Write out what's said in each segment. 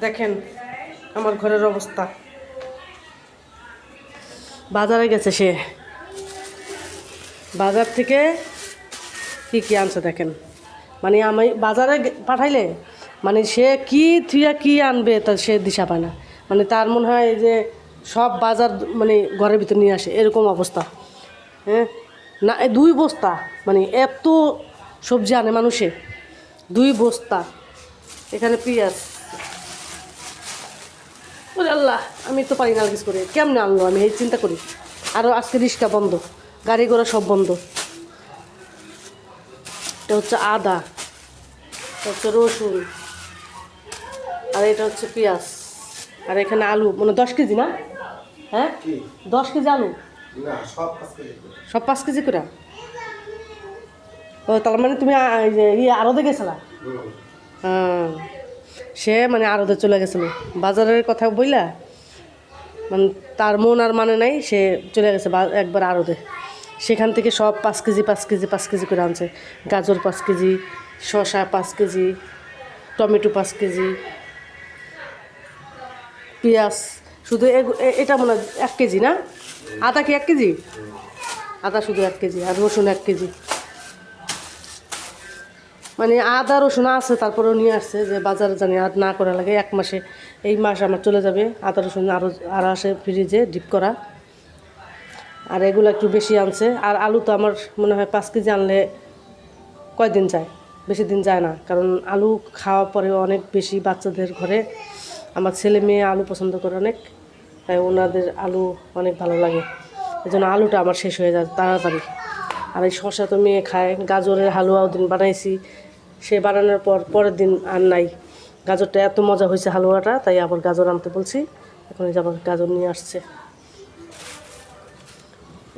দেখেন আমার ঘরের অবস্থা। বাজারে গেছে সে, বাজার থেকে কি কি আনছে দেখেন। মানে আমি বাজারে পাঠাইলে মানে সে কি থুয়া কি আনবে তা সে দিশা পায় না। মানে তার মনে হয় যে সব বাজার মানে ঘরের ভিতর নিয়ে আসে, এরকম অবস্থা। হ্যাঁ, না 2 বস্তা, মানে এত সবজি আনে মানুষে, 2 বস্তা। এখানে পেঁয়াজ, ওরে আল্লাহ, আমি তো পারি না আলগিস করে কেমনে আনলো, আমি এই চিন্তা করি। আরও আজকে রিক্সা বন্ধ, গাড়ি ঘোড়া সব বন্ধ। এটা হচ্ছে আদা, এটা হচ্ছে রসুন, আর এটা হচ্ছে পেঁয়াজ, আর এখানে আলু মানে 10 কেজি না? হ্যাঁ, 10 কেজি আলু, সব 5 কেজি করে। ও তার মানে তুমি আরদে গেছিলা? হ্যাঁ, সে মানে আরদে চলে গেছিলো বাজারের কথা বইলা, মানে তার মন আর মানে নাই, সে চলে গেছে একবার আরদে। সেখান থেকে সব 5 কেজি 5 কেজি 5 কেজি করে আনছে। গাজর 5 কেজি, শসা 5 কেজি, টমেটো 5 কেজি, পেঁয়াজ শুধু এটা মনে হয় 1 কেজি না? আদা কি 1 কেজি? আদা শুধু 1 কেজি, আর রসুন 1 কেজি। মানে আদা রসুন আছে, তারপরেও নিয়ে আসছে যে বাজারে জানি আর না করা লাগে, 1 মাসে, এই মাস আমার চলে যাবে। আদা রসুন আরও আসে ফ্রিজে ডিপ করা। আর এগুলো একটু বেশি আনছে। আর আলু তো আমার মনে হয় 5 কেজি আনলে কয়দিন যায়, বেশি দিন যায় না, কারণ আলু খাওয়া পরে অনেক বেশি বাচ্চাদের ঘরে। আমার ছেলে মেয়ে আলু পছন্দ করে অনেক, তাই ওনাদের আলু অনেক ভালো লাগে। এই জন্য আলুটা আমার শেষ হয়ে যায় তাড়াতাড়ি। আর এই শসা তো মেয়ে খায়। গাজরের হালুয়াও দিন বানাইছি, সে বানানোর পরের দিন আর নাই। গাজরটা এত মজা হয়েছে হালুয়াটা, তাই আবার গাজর আনতে বলছি। এখন এই যে আবার গাজর নিয়ে আসছে,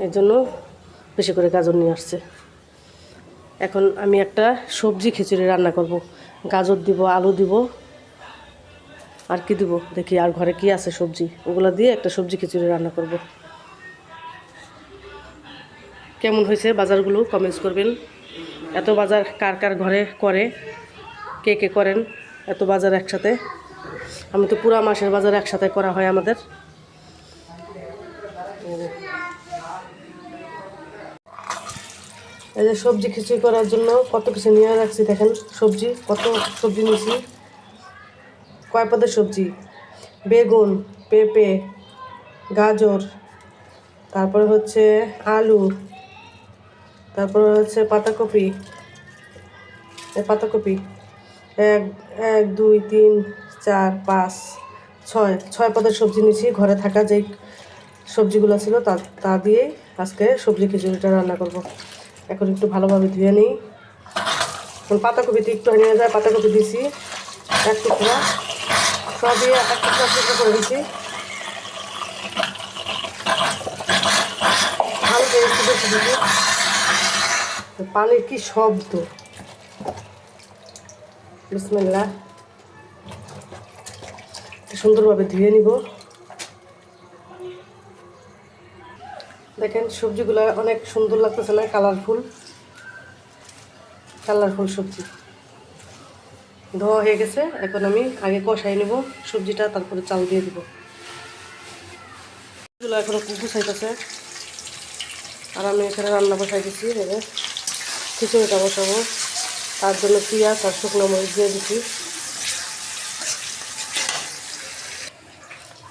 এই জন্য বেশি করে গাজর নিয়ে আসছে। এখন আমি একটা সবজি খিচুড়ি রান্না করব। গাজর দিব, আলু দিব, আর কি দিব দেখি, আর ঘরে কি আছে সবজি, ওগুলো দিয়ে একটা সবজি খিচুড়ি রান্না করব। কেমন হয়েছে বাজারগুলো কমেন্টস করবেন। এত বাজার কার কার ঘরে করে, কে কে করেন এত বাজার একসাথে? আমি তো পুরা মাসের বাজার একসাথে করা হয় আমাদের। এই যে সবজি খিচুড়ি করার জন্য কত কিছু নিয়ে রাখছি দেখেন। সবজি কত সবজি নিয়েছি, কয় পদের সবজি, বেগুন, পেঁপে, গাজর, তারপরে হচ্ছে আলু, তারপরে হচ্ছে পাতাকপি, পাতাকপি, এক এক 2 3 4 5 6 পদের সবজি নিয়েছি। ঘরে থাকা যেই সবজিগুলো ছিল তা দিয়েই আজকে সবজি খিচুড়িটা রান্না করব। এখন একটু ভালোভাবে ধুয়ে নিই। পাতাকপিতে একটু নিয়ে যায়, পাতাকপি দিয়েছি 1 টুকরা, সবই 1 টুকরা করে দিয়েছি। আলুটা একটু বেশি দিয়েছি। পানির কি শব্দ, বিসমিল্লাহ। সুন্দরভাবে ধুয়ে নিব। দেখেন সবজিগুলো অনেক সুন্দর লাগতেছে না? কালারফুল কালারফুল সবজি ধোয়া হয়ে গেছে। এখন আমি আগে কষাই নেব সবজিটা, তারপরে চাল দিয়ে দিব। এগুলো এখন গুছাইতেছে, আর আমি এখানে রান্না বসাই দিচ্ছি। এবার খিচুড়িটা বসাবো, তার জন্য পেঁয়াজ আর শুকনো মরিচ দিয়ে দিচ্ছি।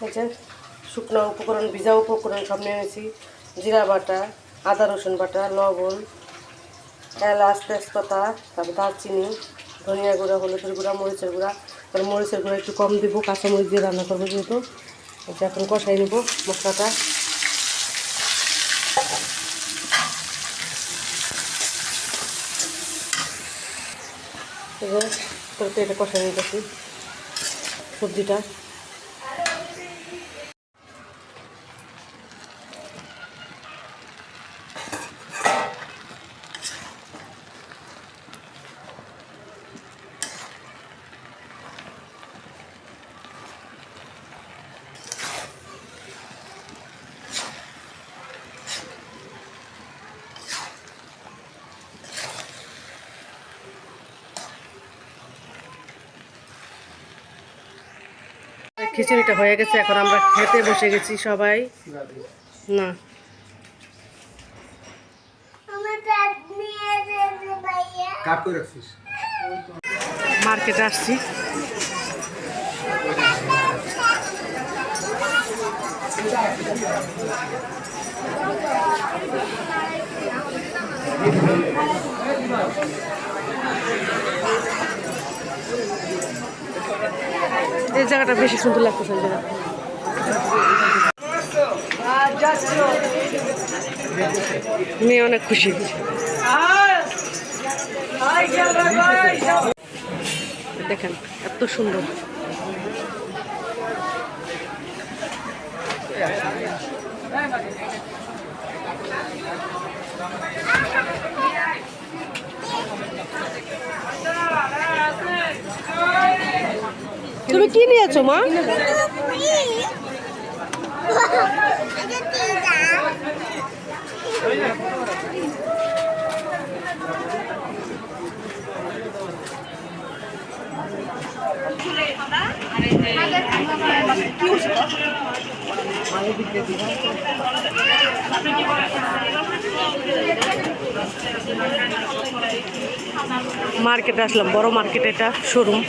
হচ্ছে শুকনো উপকরণ, ভিজা উপকরণ সব নিয়ে নিয়েছি। জিরা বাটা, আদা রসুন বাটা, লবণ, এলাচ, তেজপাতা, তারপর দারচিনি, ধনিয়া গুঁড়া, হলুদের গুঁড়া, মরিচের গুঁড়া। তার মরিচের গুঁড়া একটু কম দিব, কাঁচামরিচ দিয়ে রান্না করবো যেহেতু। এখন কষাই নেব মশলাটা। এবার এটা কষাই নিতেছি সবজিটা। খিচুড়িটা হয়ে গেছে, এখন আমরা খেতে বসে গেছি সবাই। না মার্কেটে আসছি। এই জায়গাটা বেশি সুন্দর লাগতেছে। মেয়ে অনেক খুশি। দেখেন এত সুন্দর। তুমি কি নিয়েছো মা? মার্কেটে আসলাম, বড় মার্কেট, এটা শোরুম।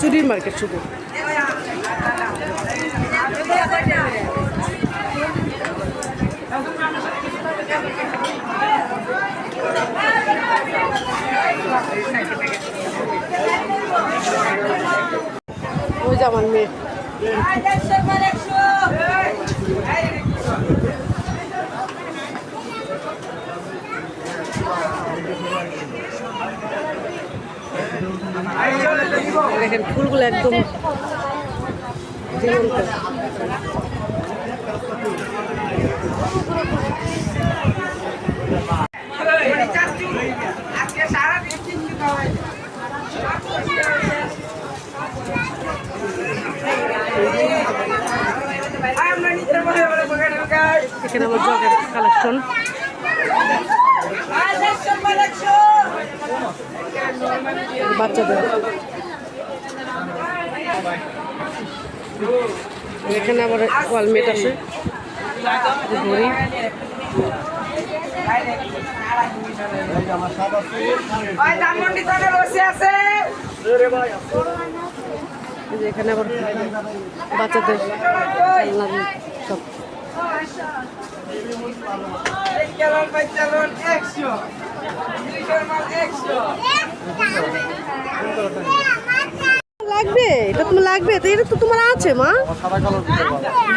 চুরির মার্কেট শুধু। ওই যে আমার মেয়ে। দেখেন ফুলগুলো একদম জীবন্ত। এখানে আমার জগের কালেকশন। বাচ্চাদের এখানে আবার ওয়ালমেট আছে, ঘড়ি। এখানে আবার বাচ্চাদের সব। লাগবে এটা, তোমার লাগবে তো, এটা তো তোমার আছে মা।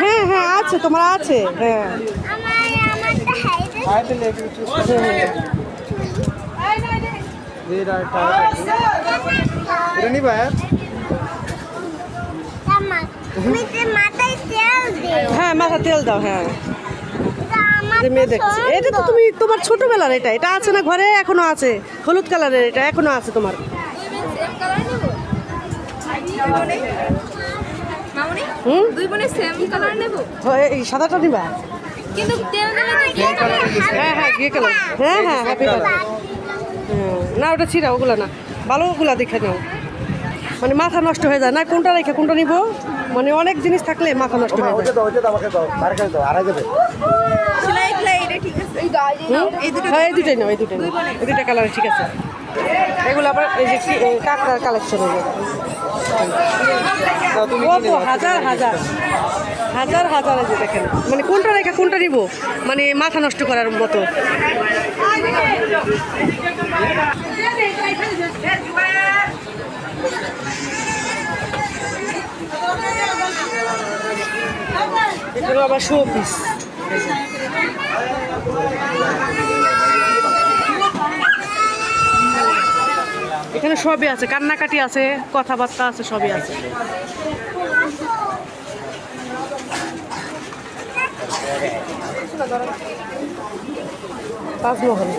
হ্যাঁ হ্যাঁ আছে, তোমার আছে। হ্যাঁ হ্যাঁ মাথা তেল দাও। হ্যাঁ মেয়ে দেখছি, এটা তো তুমি তোমার ছোটবেলার, এটা এটা আছে না ঘরে, এখনো আছে, হলুদ কালারের, এটা এখনো আছে তোমার। এই সাদাটা নিবা? হ্যাঁ হ্যাঁ গিয়ে কালার। হ্যাঁ হ্যাঁ হ্যাপি কালার। না ওটা ছিঁড়া, ওগুলো না, ভালো ওগুলা দেখে নাও। মানে মাথা নষ্ট হয়ে যায় না, কোনটা রেখে কোনটা নিব, মানে অনেক জিনিস থাকলে মাথা নষ্ট হয়ে যায়। হ্যাঁ এই দুটাই নাও, এই দুটাই নাও, এই দুটা কালার ঠিক আছে। এগুলো আবার এই যে কাঁকড়ার কালেকশন হবে। হাজার হাজার হাজার হাজার আছে দেখেন, মানে কোনটা রেখে কোনটা নিব, মানে মাথা নষ্ট করার মতো। এগুলো আবার শো পিস। এখানে সবই আছে, কান্নাকাটি আছে, কথাবার্তা আছে, সবই আছে। তাজমহল।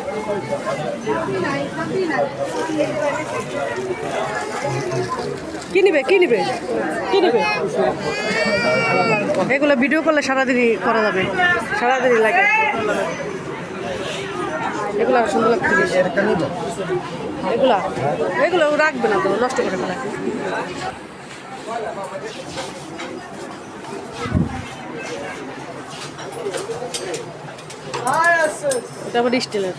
কি নিবে কি নিবে কি নিবে? এগুলো ভিডিও করলে সারাদিনই করা যাবে, সারাদিনই লাগে। এগুলো সুন্দর লাগছে। এগুলা এগুলো রাখবে না তো, নষ্ট করে ফেলা। এটা আবার স্টিলের।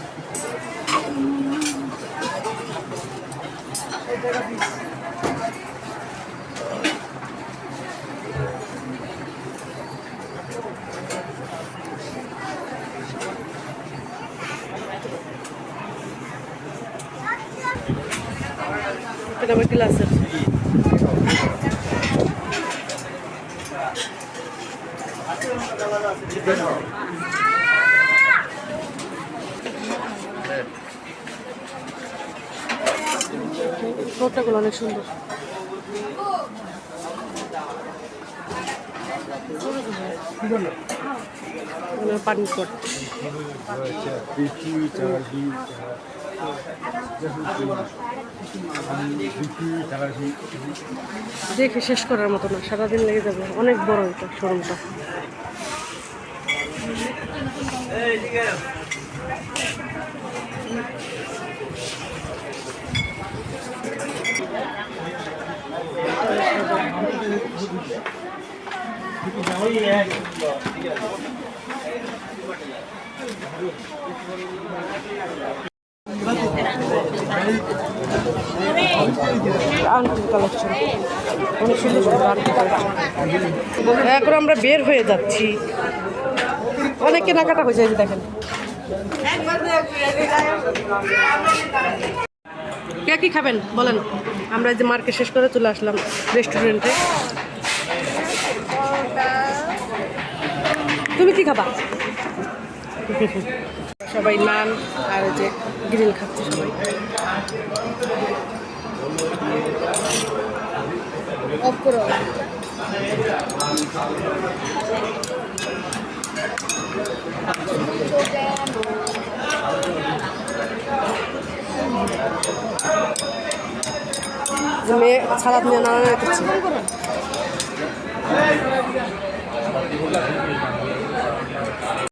এটা আবার গ্লাসের। ছোটগুলো অনেক সুন্দর। পানি পট। দেখে শেষ করার মতো না, সারাদিন লেগে যাবে। অনেক বড় এটা শোরুমটা। আংটির কালেকশন অনেক সুন্দর সুন্দর আংটি কালেকশন। এখন আমরা বের হয়ে যাচ্ছি, অনেক কেনাকাটা হয়ে যায়। দেখেন কে কি খাবেন বলেন? আমরা যে মার্কেট শেষ করে চলে আসলাম রেস্টুরেন্টে। তুমি কি খাবা? সবাই নান আর যে গ্রিল খাচ্ছে সবাই। অফ করো। মেয়ে সালাদ নিয়ে নাড়া করছে।